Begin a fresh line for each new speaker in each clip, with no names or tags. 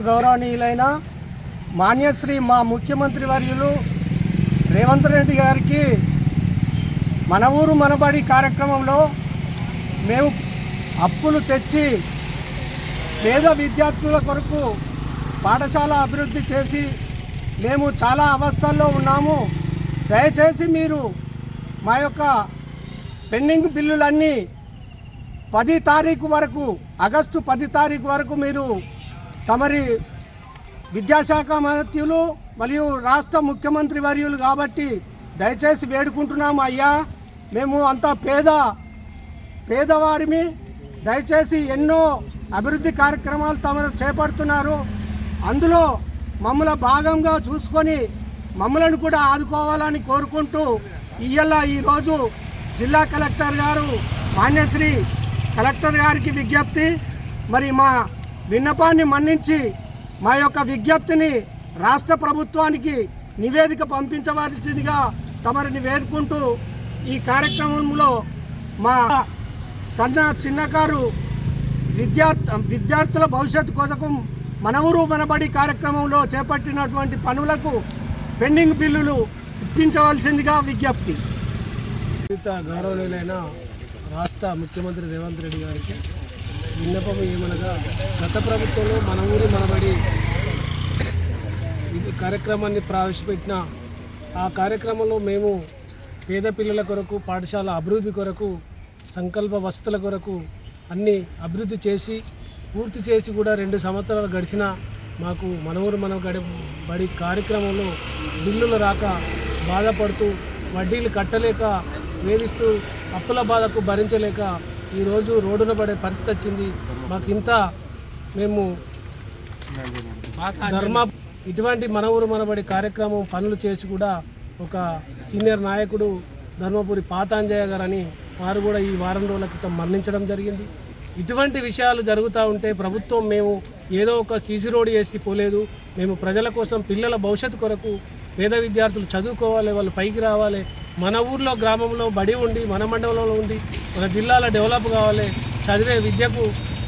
గౌరవనీయులైన మాన్యశ్రీ మా ముఖ్యమంత్రి వర్యులు రేవంత్ రెడ్డి గారికి మన ఊరు మనబడి కార్యక్రమంలో మేము అప్పులు తెచ్చి పేద విద్యార్థుల కొరకు పాఠశాల అభివృద్ధి చేసి మేము చాలా అవస్థల్లో ఉన్నాము. దయచేసి మీరు మా యొక్క పెండింగ్ బిల్లులన్నీ 10 తారీఖు వరకు ఆగస్టు 10 తారీఖు వరకు మీరు తమరి విద్యాశాఖ మంత్రులు మరియు రాష్ట్ర ముఖ్యమంత్రి వర్యులు కాబట్టి దయచేసి వేడుకుంటున్నాము. అయ్యా, మేము అంతా పేదవారిమి. దయచేసి ఎన్నో అభివృద్ధి కార్యక్రమాలు తమరు చేపడుతున్నారు. అందులో మమ్మల్ని భాగంగా చూసుకొని మమ్మలను కూడా ఆదుకోవాలని కోరుకుంటూ ఈరోజు జిల్లా కలెక్టర్ గారు మాన్యశ్రీ కలెక్టర్ గారికి విజ్ఞప్తి, మరి మా విన్నపాన్ని మన్నించి మా యొక్క విజ్ఞప్తిని రాష్ట్ర ప్రభుత్వానికి నివేదిక పంపించవలసిందిగా తమరిని వేడుకుంటూ ఈ కార్యక్రమంలో మా చిన్నకారు విద్యార్థుల భవిష్యత్తు కోసం మన ఊరు మనబడి కార్యక్రమంలో చేపట్టినటువంటి పనులకు పెండింగ్ బిల్లులు ఇప్పించవలసిందిగా విజ్ఞప్తి.
గౌరవనీయులైన రాష్ట్ర ముఖ్యమంత్రి రేవంత్ రెడ్డి గారికి విన్నపం ఏమనగా, గత ప్రభుత్వంలో మన ఊరి మనబడి ఇది కార్యక్రమాన్ని ప్రవేశపెట్టిన ఆ కార్యక్రమంలో మేము పేద పిల్లల కొరకు పాఠశాల అభివృద్ధి కొరకు సంకల్ప వసతుల కొరకు అన్ని అభివృద్ధి చేసి పూర్తి చేసి కూడా 2 సంవత్సరాలు గడిచిన మాకు మన ఊరు బడి కార్యక్రమంలో బిల్లులు రాక బాధపడుతూ వడ్డీలు కట్టలేక వేధిస్తూ అప్పుల బాధకు భరించలేక ఈరోజు రోడ్డున పడే పరిస్థితి వచ్చింది. మాకు ఇంత మేము ఇటువంటి మన ఊరు మనబడి కార్యక్రమం పనులు చేసి కూడా ఒక సీనియర్ నాయకుడు ధర్మపురి పాతాంజయ్య గారని వారు కూడా ఈ వారం రోజుల క్రితం మరణించడం జరిగింది. ఇటువంటి విషయాలు జరుగుతూ ఉంటే ప్రభుత్వం మేము ఏదో ఒక సీసీ రోడ్ చేసి పోలేదు. మేము ప్రజల కోసం పిల్లల భవిష్యత్తు కొరకు పేద విద్యార్థులు చదువుకోవాలి, వాళ్ళు పైకి రావాలి, మన ఊర్లో గ్రామంలో బడి ఉండి మన మండలంలో ఉండి మన జిల్లాలో డెవలప్ కావాలి, చదివే విద్యకు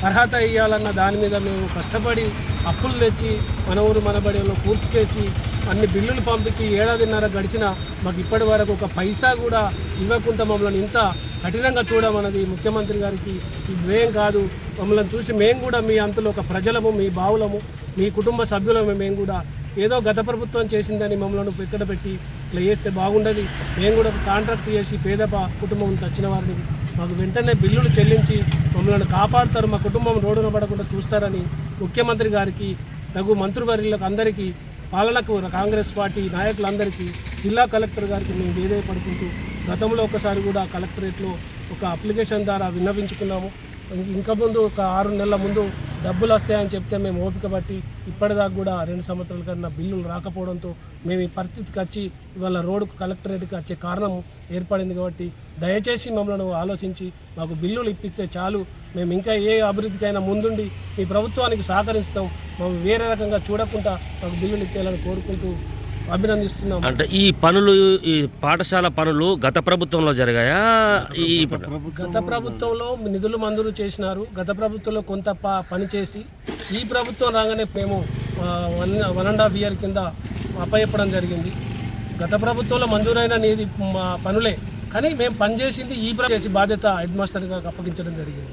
అర్హత ఇవ్వాలన్న దాని మీద మేము కష్టపడి అప్పులు తెచ్చి మన ఊరు మన బడిలో పూర్తి చేసి అన్ని బిల్లులు పంపించి 1.5 గడిచిన మాకు ఇప్పటి వరకు ఒక పైసా కూడా ఇవ్వకుండా మమ్మల్ని ఇంత కఠినంగా చూడమన్నది ముఖ్యమంత్రి గారికి ఇదేం కాదు. మమ్మల్ని చూసి మేము కూడా మీ అంతలో ఒక ప్రజలము, మీ బావులము, మీ కుటుంబ సభ్యులము, మేము కూడా ఏదో గత ప్రభుత్వం చేసిందని మమ్మల్ని పెక్కడ పెట్టి ఇట్లా చేస్తే బాగుండదు. మేము కూడా కాంట్రాక్ట్ చేసి పేద కుటుంబం వచ్చిన వారిని మాకు వెంటనే బిల్లులు చెల్లించి మమ్మల్ని కాపాడుతారు, మా కుటుంబం రోడ్డున పడకుండా చూస్తారని ముఖ్యమంత్రి గారికి, తగు మంత్రివర్యులకు అందరికీ, పాలనకు కాంగ్రెస్ పార్టీ నాయకులందరికీ, జిల్లా కలెక్టర్ గారికి మేము వేదపడుకుంటూ గతంలో ఒకసారి కూడా కలెక్టరేట్లో ఒక అప్లికేషన్ ద్వారా విన్నవించుకున్నాము. ఇంకా ముందు ఒక 6 నెలల ముందు డబ్బులు వస్తాయని చెప్తే మేము ఓపిక పట్టి ఇప్పటిదాకా కూడా 2 సంవత్సరాల కన్నా బిల్లులు రాకపోవడంతో మేము ఈ పరిస్థితికి వచ్చి ఇవాళ రోడ్డుకు కలెక్టరేట్కి వచ్చే కారణం ఏర్పడింది. కాబట్టి దయచేసి మమ్మల్ని ఆలోచించి మాకు బిల్లులు ఇప్పిస్తే చాలు. మేము ఇంకా ఏ అభివృద్ధికైనా ముందుండి మీ ప్రభుత్వానికి సహకరిస్తాం. మేము వేరే రకంగా చూడకుండా మాకు బిల్లులు ఇప్పేయాలని కోరుకుంటూ అభినందిస్తున్నాం.
అంటే ఈ పనులు, ఈ పాఠశాల పనులు గత ప్రభుత్వంలో జరిగాయా?
గత ప్రభుత్వంలో నిధులు మంజూరు చేసినారు. గత ప్రభుత్వంలో కొంత పని చేసి ఈ ప్రభుత్వం రాగానే మేము 1.5 year కింద అప్పచెప్పడం జరిగింది. గత ప్రభుత్వంలో మంజూరైన నిధి పనులే, కానీ మేము పనిచేసింది ఈ చేసి బాధ్యత హెడ్ మాస్టర్ గారికి అప్పగించడం జరిగింది.